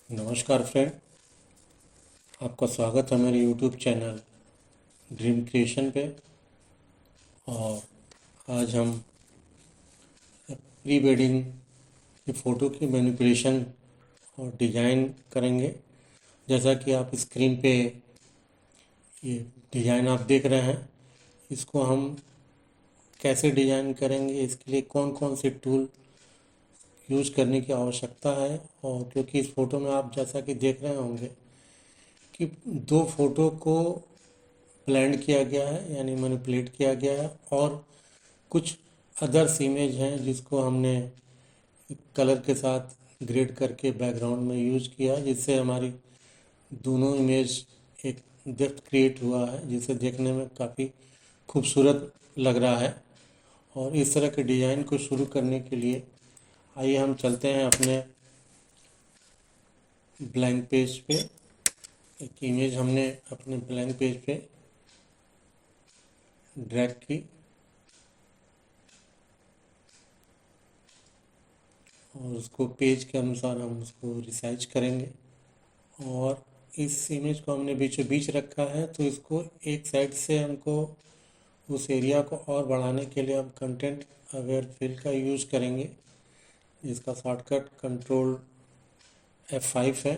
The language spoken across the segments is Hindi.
नमस्कार फ्रेंड, आपका स्वागत है मेरे यूट्यूब चैनल ड्रीम क्रिएशन पे। और आज हम प्री वेडिंग की फ़ोटो की मैनिपुलेशन और डिज़ाइन करेंगे। जैसा कि आप स्क्रीन पे ये डिज़ाइन आप देख रहे हैं, इसको हम कैसे डिज़ाइन करेंगे, इसके लिए कौन कौन से टूल यूज़ करने की आवश्यकता है। और क्योंकि इस फ़ोटो में आप जैसा कि देख रहे होंगे कि दो फोटो को ब्लेंड किया गया है, यानी मैनिपुलेट किया गया है, और कुछ अदर्स इमेज हैं जिसको हमने कलर के साथ ग्रेड करके बैकग्राउंड में यूज किया, जिससे हमारी दोनों इमेज एक डेप्थ क्रिएट हुआ है, जिसे देखने में काफ़ी खूबसूरत लग रहा है। और इस तरह के डिज़ाइन को शुरू करने के लिए आइए हम चलते हैं अपने ब्लैंक पेज पे। एक इमेज हमने अपने ब्लैंक पेज पे ड्रैग की और उसको पेज के अनुसार हम उसको रिसाइज करेंगे। और इस इमेज को हमने बीचों बीच रखा है, तो इसको एक साइड से हमको उस एरिया को और बढ़ाने के लिए हम कंटेंट अवेयर फिल का यूज करेंगे, जिसका शॉर्टकट कंट्रोल F5 है।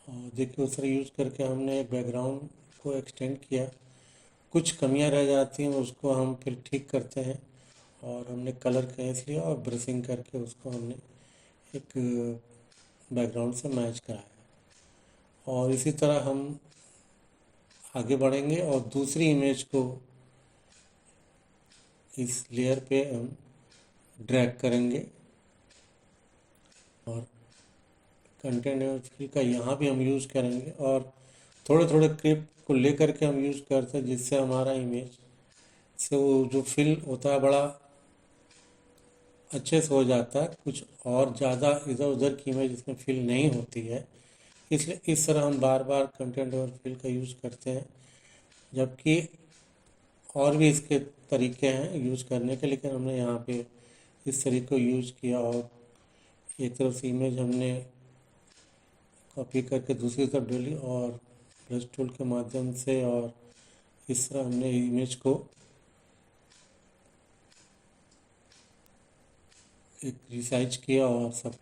और देखिए उस तरह यूज करके हमने बैकग्राउंड को एक्सटेंड किया। कुछ कमियां रह जाती हैं, उसको हम फिर ठीक करते हैं। और हमने कलर कैच लिया और ब्रशिंग करके उसको हमने एक बैकग्राउंड से मैच कराया। और इसी तरह हम आगे बढ़ेंगे और दूसरी इमेज को इस लेयर पे हम ड्रैग करेंगे और कंटेंट फिल का यहाँ भी हम यूज़ करेंगे। और थोड़े थोड़े क्लिप को लेकर के हम यूज़ करते हैं, जिससे हमारा इमेज से वो जो फिल होता है बड़ा अच्छे से हो जाता है। कुछ और ज़्यादा इधर उधर की इमेज इसमें फिल नहीं होती है, इसलिए इस तरह हम बार बार कंटेंट और फिल का यूज़ करते हैं। जबकि और भी इसके तरीके हैं यूज़ करने के, लेकिन हमने यहाँ पे इस तरीके को यूज़ किया। और एक तरफ से इमेज हमने कॉपी करके दूसरी तरफ डाली और ब्रश टूल के माध्यम से, और इस तरह हमने इमेज को एक रिसाइज किया और सब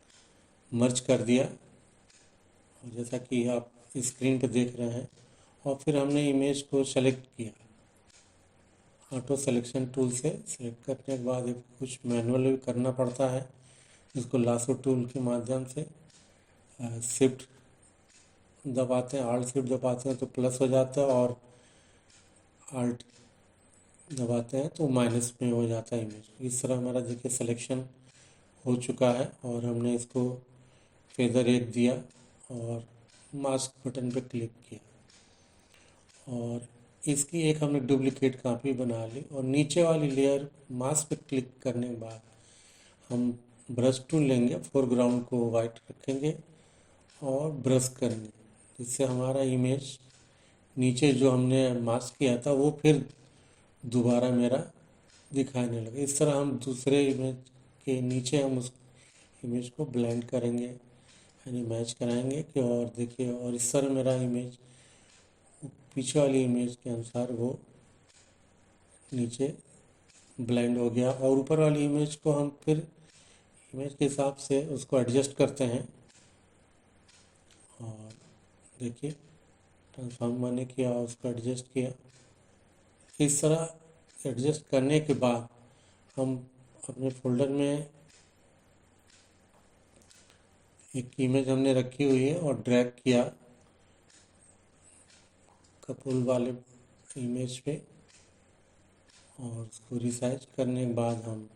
मर्ज कर दिया। और जैसा कि आप स्क्रीन पर देख रहे हैं, और फिर हमने इमेज को सेलेक्ट किया ऑटो सिलेक्शन टूल से। सेलेक्ट करने के बाद एक कुछ मैनुअल भी करना पड़ता है, जिसको लासो टूल के माध्यम से शिफ्ट दबाते हैं, आल्ट शिफ्ट दबाते हैं तो प्लस हो जाता है, और आल्ट दबाते हैं तो माइनस में हो जाता है इमेज। इस तरह हमारा देखिए सिलेक्शन हो चुका है। और हमने इसको फेदर एक दिया और मास्क बटन पर क्लिक किया, और इसकी एक हमने डुप्लीकेट कॉपी बना ली। और नीचे वाली लेयर मास्क पे क्लिक करने के बाद हम ब्रश टूल लेंगे, फोरग्राउंड को वाइट रखेंगे और ब्रश करेंगे, जिससे हमारा इमेज नीचे जो हमने मास्क किया था वो फिर दोबारा मेरा दिखाने लगे। इस तरह हम दूसरे इमेज के नीचे हम उस इमेज को ब्लेंड करेंगे, यानी मैच कराएंगे कि, और देखिए, और इस तरह मेरा इमेज पीछे वाली इमेज के अनुसार वो नीचे ब्लेंड हो गया। और ऊपर वाली इमेज को हम फिर इमेज के हिसाब से उसको एडजस्ट करते हैं। और देखिए ट्रांसफॉर्म मैंने किया और उसको एडजस्ट किया। इस तरह एडजस्ट करने के बाद हम अपने फोल्डर में एक इमेज हमने रखी हुई है और ड्रैग किया कपूल वाले इमेज पे, और उसको रिसाइज करने के बाद हम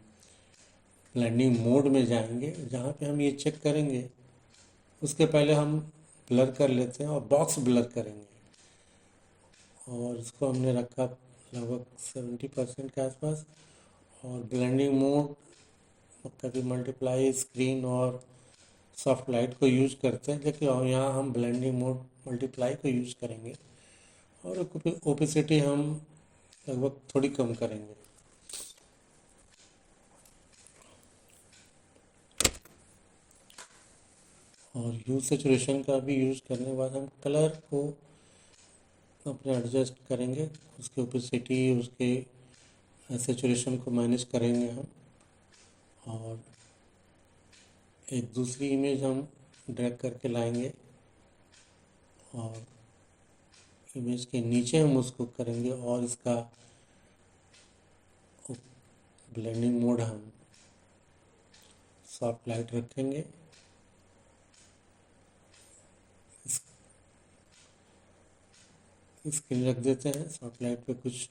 ब्लेंडिंग मोड में जाएंगे, जहाँ पे हम ये चेक करेंगे। उसके पहले हम ब्लर कर लेते हैं और बॉक्स ब्लर करेंगे, और इसको हमने रखा लगभग 70% के आसपास। और ब्लेंडिंग मोड कभी मल्टीप्लाई स्क्रीन और सॉफ्ट लाइट को यूज़ करते हैं, लेकिन और यहाँ हम ब्लेंडिंग मोड मल्टीप्लाई को यूज़ करेंगे। और ओपेसिटी हम लगभग थोड़ी कम करेंगे। और ह्यू सेचुरेशन का भी यूज करने के बाद हम कलर को अपने एडजस्ट करेंगे, उसके ओपेसिटी, उसके सेचुरेशन को मैनेज करेंगे हम। और एक दूसरी इमेज हम ड्रैग करके लाएंगे और इमेज के नीचे हम उसको करेंगे और इसका ब्लेंडिंग मोड हम सॉफ्ट लाइट रखेंगे। स्क्रीन रख देते हैं। सॉफ्ट लाइट पे कुछ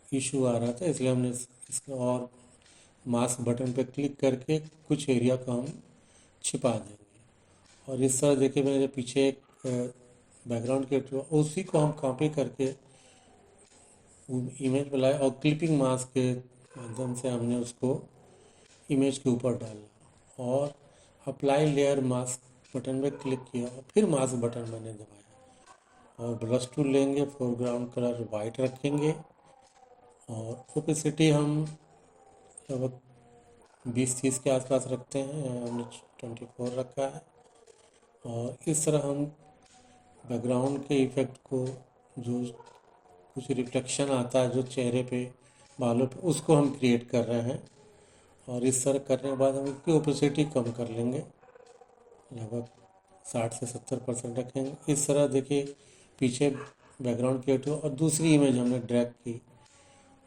इशू आ रहा था, इसलिए हमने इसका और मास्क बटन पे क्लिक करके कुछ एरिया को हम छिपा देंगे। और इस तरह देखिए, मैंने जो पीछे एक बैकग्राउंड के थ्रू उसी को हम कॉपी करके इमेज पे लाए और क्लिपिंग मास्क के माध्यम से हमने उसको इमेज के ऊपर डाला और अप्लाई लेयर मास्क बटन पे क्लिक किया और फिर मास्क बटन मैंने दबाया और ब्रश टूल लेंगे, फोरग्राउंड कलर वाइट रखेंगे और ओपेसिटी हम लगभग 20-30 के आसपास रखते हैं, हमने 24 रखा है। और इस तरह हम बैकग्राउंड के इफेक्ट को, जो कुछ रिफ्लेक्शन आता है जो चेहरे पे, बालों पे, उसको हम क्रिएट कर रहे हैं। और इस तरह करने के बाद हम इसकी ओपेसिटी कम कर लेंगे, लगभग 60 से 70% रखेंगे। इस तरह देखिए, पीछे बैकग्राउंड क्रिएट हुआ और दूसरी इमेज हमने ड्रैग की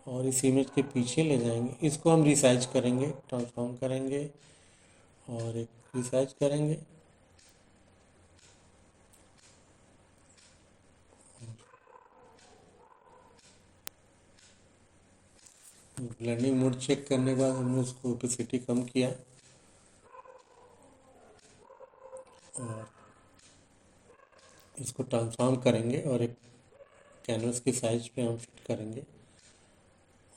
और इस इमेज के पीछे ले जाएंगे, इसको हम रिसाइज करेंगे, ट्रांसफॉर्म करेंगे और एक रिसाइज करेंगे। ब्लेंडिंग मोड चेक करने के बाद हमने उसको ओपेसिटी कम किया और इसको ट्रांसफॉर्म करेंगे और एक कैनवस की साइज पे हम फिट करेंगे।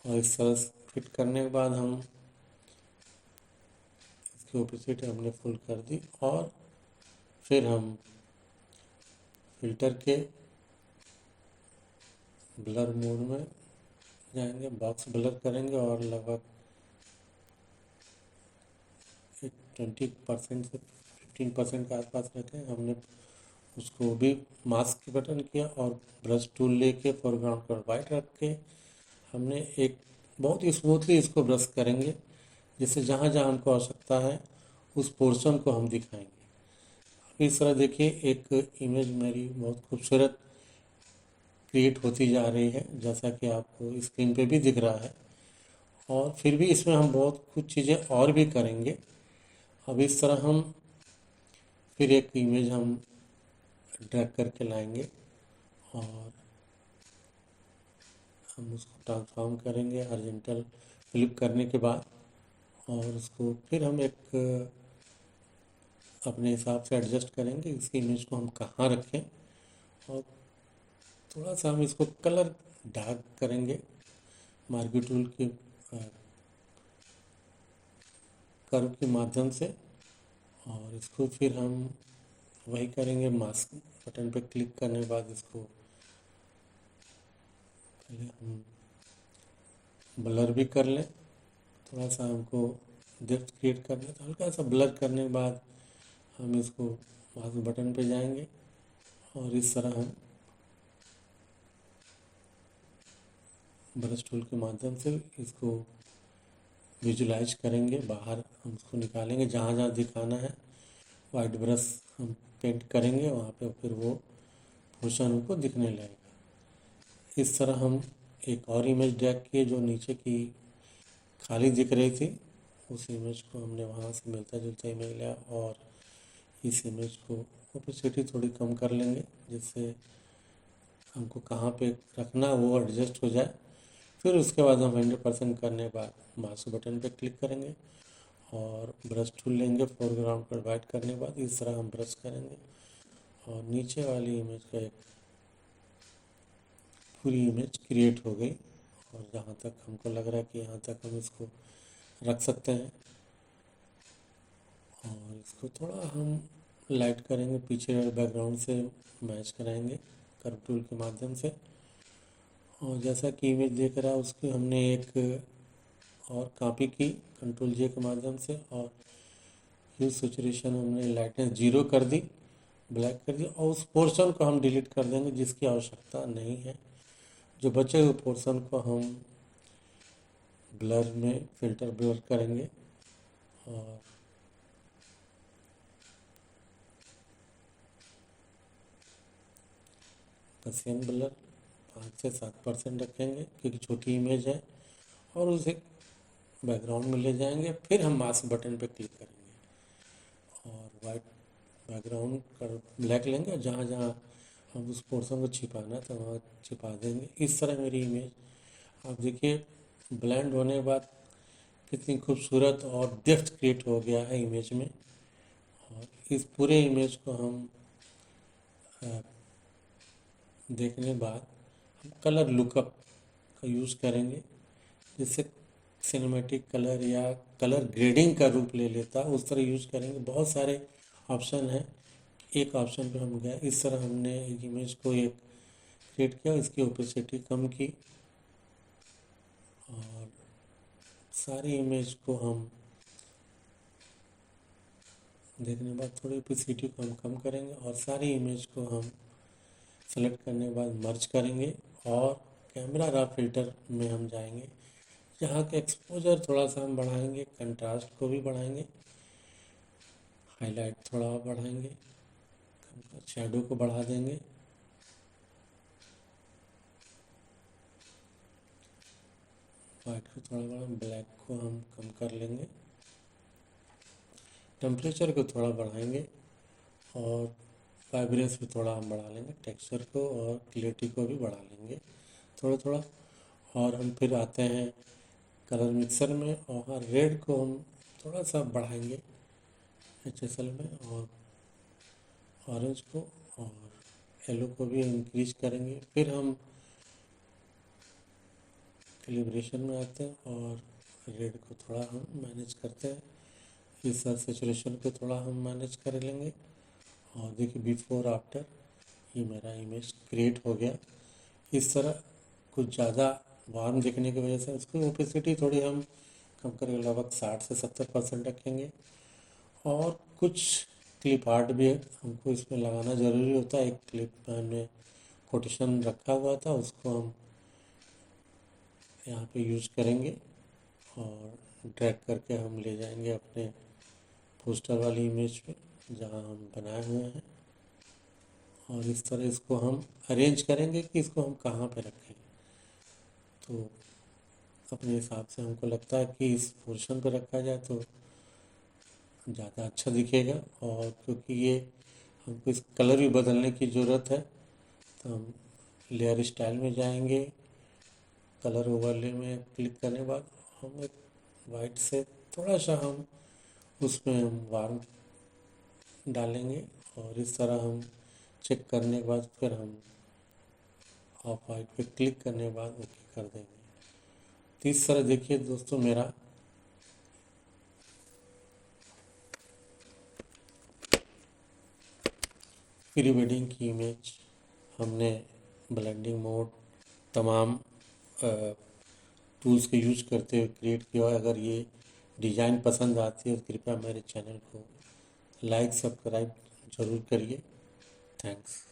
और इस तरह फिट करने के बाद हम इसकी ओपेसिटी हमने फुल कर दी और फिर हम फिल्टर के ब्लर मोड में जाएंगे, बॉक्स ब्लर करेंगे और लगभग 20% से 15% के आसपास रखें। हमने उसको भी मास्क के बटन किया और ब्रश टूल लेके फोरग्राउंड पर वाइट रख के हमने एक बहुत ही स्मूथली इसको ब्रश करेंगे, जिससे जहाँ जहाँ हमको आवश्यकता है उस पोर्शन को हम दिखाएंगे। इस तरह देखिए, एक इमेज मेरी बहुत खूबसूरत क्रिएट होती जा रही है, जैसा कि आपको स्क्रीन पे भी दिख रहा है। और फिर भी इसमें हम बहुत कुछ चीज़ें और भी करेंगे। अब इस तरह हम फिर एक इमेज हम ड्रैग करके लाएंगे और हम उसको ट्रांसफॉर्म करेंगे हॉरिजॉन्टल फ्लिप करने के बाद। और उसको फिर हम एक अपने हिसाब से एडजस्ट करेंगे, इस इमेज को हम कहाँ रखें। और थोड़ा सा हम इसको कलर डार्क करेंगे मार्की टूल के कर्व के माध्यम से। और इसको फिर हम वही करेंगे, मास्क बटन पर क्लिक करने के बाद इसको पहले हम ब्लर भी कर लें, थोड़ा सा हमको डेप्थ क्रिएट करना है तो हल्का सा ब्लर करने के बाद हम इसको मास्क बटन पे जाएंगे और इस तरह हम ब्रश टूल के माध्यम से इसको विजुलाइज करेंगे। बाहर हम उसको निकालेंगे, जहाँ जहाँ दिखाना है वाइट ब्रश हम पेंट करेंगे, वहाँ पे फिर वो पोर्शन हमको दिखने लगेगा। इस तरह हम एक और इमेज ड्रैग किए जो नीचे की खाली दिख रही थी, उस इमेज को हमने वहाँ से मिलता जुलता इमेज लिया और इस इमेज को ओपेसिटी थोड़ी कम कर लेंगे, जिससे हमको कहाँ पे रखना वो एडजस्ट हो जाए। फिर उसके बाद हम 100% करने के बाद मास्क बटन पे क्लिक करेंगे और ब्रश टूल लेंगे, फोरग्राउंड पर वाइट करने के बाद इस तरह हम ब्रश करेंगे और नीचे वाली इमेज का एक पूरी इमेज क्रिएट हो गई। और जहाँ तक हमको लग रहा है कि यहाँ तक हम इसको रख सकते हैं। और इसको थोड़ा हम लाइट करेंगे, पीछे बैकग्राउंड से मैच कराएंगे कर्व टूल के माध्यम से। और जैसा कि इमेज देख रहा है उसकी हमने एक और कॉपी की कंट्रोल जे के माध्यम से और ह्यू सैचुरेशन हमने लाइटनेस 0 कर दी, ब्लैक कर दिया, और उस पोर्शन को हम डिलीट कर देंगे जिसकी आवश्यकता नहीं है। जो बचे हुए पोर्शन को हम ब्लर में फिल्टर ब्लर करेंगे और गसियन ब्लर 5 से 7% रखेंगे क्योंकि छोटी इमेज है, और उसे बैकग्राउंड में ले जाएंगे। फिर हम मास्क बटन पे क्लिक करेंगे और वाइट बैकग्राउंड का ब्लैक लेंगे, और जहाँ जहाँ हम उस पोर्शन को छिपाना है तो वहाँ छिपा देंगे। इस तरह मेरी इमेज आप देखिए ब्लेंड होने के बाद कितनी खूबसूरत और डेप्थ क्रिएट हो गया है इमेज में। और इस पूरे इमेज को हम देखने के बाद हम कलर लुकअप का यूज़ करेंगे, जिससे सिनेमैटिक कलर या कलर ग्रेडिंग का रूप ले लेता, उस तरह यूज़ करेंगे। बहुत सारे ऑप्शन हैं, एक ऑप्शन पे हम गए। इस तरह हमने एक इमेज को एक क्रिएट किया, इसकी ओपेसिटी कम की और सारी इमेज को हम देखने के बाद थोड़ी ओपेसिटी को हम कम करेंगे और सारी इमेज को हम सेलेक्ट करने के बाद मर्ज करेंगे और कैमरा रॉ फिल्टर में हम जाएंगे। यहाँ का एक्सपोजर थोड़ा सा हम बढ़ाएंगे, कंट्रास्ट को भी बढ़ाएंगे, हाईलाइट थोड़ा और बढ़ाएंगे, शैडो को बढ़ा देंगे, वाइट को थोड़ा बढ़ा, ब्लैक को हम कम कर लेंगे, टेम्परेचर को थोड़ा बढ़ाएंगे और वाइब्रेंस भी थोड़ा हम बढ़ा लेंगे, टेक्सचर को और क्लियरिटी को भी बढ़ा लेंगे थोड़ा थोड़ा। और हम फिर आते हैं कलर मिक्सर में और रेड को हम थोड़ा सा बढ़ाएंगे HSL में, और ऑरेंज को और येलो को भी इंक्रीज करेंगे। फिर हम कैलिब्रेशन में आते हैं और रेड को थोड़ा हम मैनेज करते हैं, इस सैचुरेशन को थोड़ा हम मैनेज कर लेंगे। और देखिए बिफोर आफ्टर ये मेरा इमेज क्रिएट हो गया। इस तरह कुछ ज़्यादा वार्म दिखने की वजह से उसकी ओपेसिटी थोड़ी हम कम करके लगभग 60 से 70% रखेंगे। और कुछ क्लिप आर्ट भी हमको इसमें लगाना ज़रूरी होता है। एक क्लिप मैंने कोटेशन रखा हुआ था, उसको हम यहाँ पे यूज करेंगे और ड्रैग करके हम ले जाएंगे अपने पोस्टर वाली इमेज पे जहाँ हम बनाए हुए हैं, और इस तरह इसको हम अरेंज करेंगे कि इसको हम कहाँ पे रखें। तो अपने हिसाब से हमको लगता है कि इस पोर्शन पे रखा जाए तो ज़्यादा अच्छा दिखेगा। और क्योंकि ये हमको इस कलर भी बदलने की ज़रूरत है, तो हम लेयर स्टाइल में जाएंगे, कलर ओवरले में क्लिक करने के बाद हम एक वाइट से थोड़ा सा हम उसमें हम वार्म डालेंगे, और इस तरह हम चेक करने के बाद फिर हम ऑफ वाइट पे क्लिक करने के बाद ओके कर देंगे। तो इस तरह देखिए दोस्तों मेरा प्री वेडिंग की इमेज हमने ब्लेंडिंग मोड तमाम टूल्स के यूज करते हुए क्रिएट किया है। अगर ये डिज़ाइन पसंद आती है तो कृपया मेरे चैनल को लाइक सब्सक्राइब ज़रूर करिए। थैंक्स।